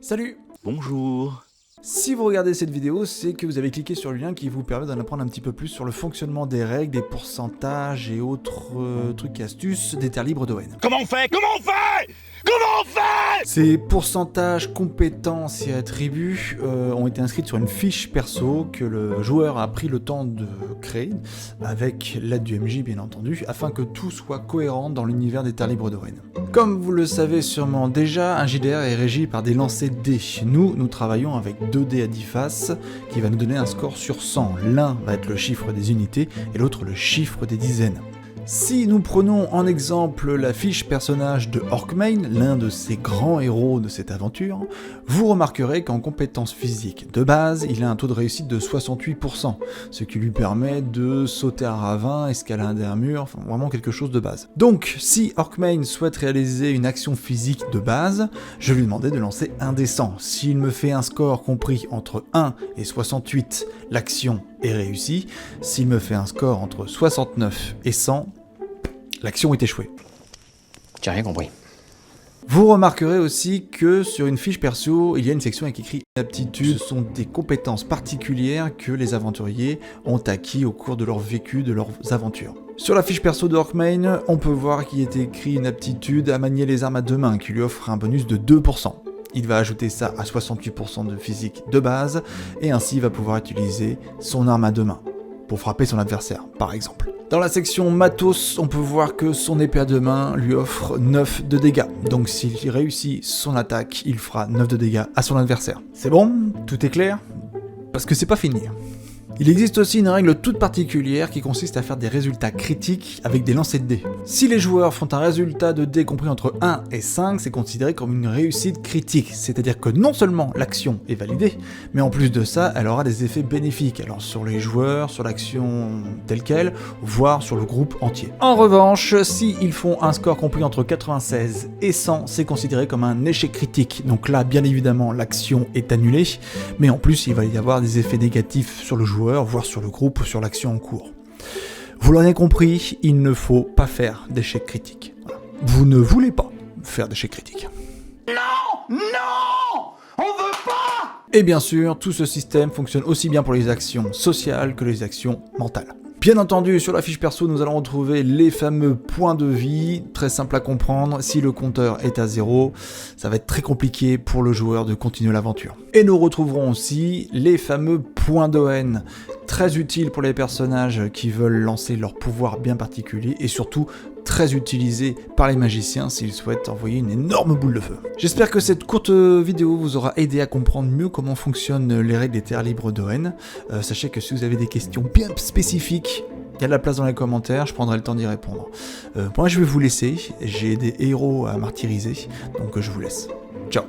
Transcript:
Salut! Bonjour. Si vous regardez cette vidéo, c'est que vous avez cliqué sur le lien qui vous permet d'en apprendre un petit peu plus sur le fonctionnement des règles, des pourcentages et autres trucs et astuces des terres libres d'ON. Comment on fait? Ces pourcentages, compétences et attributs ont été inscrits sur une fiche perso que le joueur a pris le temps de créer, avec l'aide du MJ bien entendu, afin que tout soit cohérent dans l'univers des terres libres d'ON. Comme vous le savez sûrement déjà, un JDR est régi par des lancers dés. Nous travaillons avec 2 dés à 10 faces, qui va nous donner un score sur 100. L'un va être le chiffre des unités, et l'autre le chiffre des dizaines. Si nous prenons en exemple la fiche personnage de Orkmain, l'un de ces grands héros de cette aventure, vous remarquerez qu'en compétences physiques de base, il a un taux de réussite de 68%, ce qui lui permet de sauter un ravin, escalader un mur, enfin vraiment quelque chose de base. Donc, si Orkmain souhaite réaliser une action physique de base, je lui demandais de lancer un dé 100. S'il me fait un score compris entre 1 et 68, l'action est réussie. S'il me fait un score entre 69 et 100, l'action est échouée. J'ai rien compris. Vous remarquerez aussi que sur une fiche perso, il y a une section avec écrit aptitudes. Ce sont des compétences particulières que les aventuriers ont acquis au cours de leur vécu, de leurs aventures. Sur la fiche perso de Orkmain, on peut voir qu'il est écrit une aptitude à manier les armes à deux mains qui lui offre un bonus de 2%. Il va ajouter ça à 68% de physique de base, et ainsi il va pouvoir utiliser son arme à deux mains, pour frapper son adversaire, par exemple. Dans la section matos, on peut voir que son épée à deux mains lui offre 9 de dégâts, donc s'il réussit son attaque, il fera 9 de dégâts à son adversaire. C'est bon? Tout est clair? Parce que c'est pas fini. Il existe aussi une règle toute particulière qui consiste à faire des résultats critiques avec des lancers de dés. Si les joueurs font un résultat de dés compris entre 1 et 5, c'est considéré comme une réussite critique, c'est-à-dire que non seulement l'action est validée, mais en plus de ça, elle aura des effets bénéfiques, alors sur les joueurs, sur l'action telle quelle, voire sur le groupe entier. En revanche, si ils font un score compris entre 96 et 100, c'est considéré comme un échec critique, donc là, bien évidemment, l'action est annulée, mais en plus, il va y avoir des effets négatifs sur le joueur, voire sur le groupe ou sur l'action en cours. Vous l'aurez compris, il ne faut pas faire d'échecs critiques. Voilà. Vous ne voulez pas faire d'échecs critiques. Non! On veut pas! Et bien sûr, tout ce système fonctionne aussi bien pour les actions sociales que les actions mentales. Bien entendu, sur la fiche perso, nous allons retrouver les fameux points de vie, très simple à comprendre. Si le compteur est à 0, ça va être très compliqué pour le joueur de continuer l'aventure. Et nous retrouverons aussi les fameux points d'ON, très utiles pour les personnages qui veulent lancer leur pouvoir bien particulier et surtout très utilisés par les magiciens s'ils souhaitent envoyer une énorme boule de feu. J'espère que cette courte vidéo vous aura aidé à comprendre mieux comment fonctionnent les règles des terres libres d'ON. Sachez que si vous avez des questions bien spécifiques, il y a de la place dans les commentaires, je prendrai le temps d'y répondre. Moi je vais vous laisser, j'ai des héros à martyriser, donc je vous laisse. Ciao.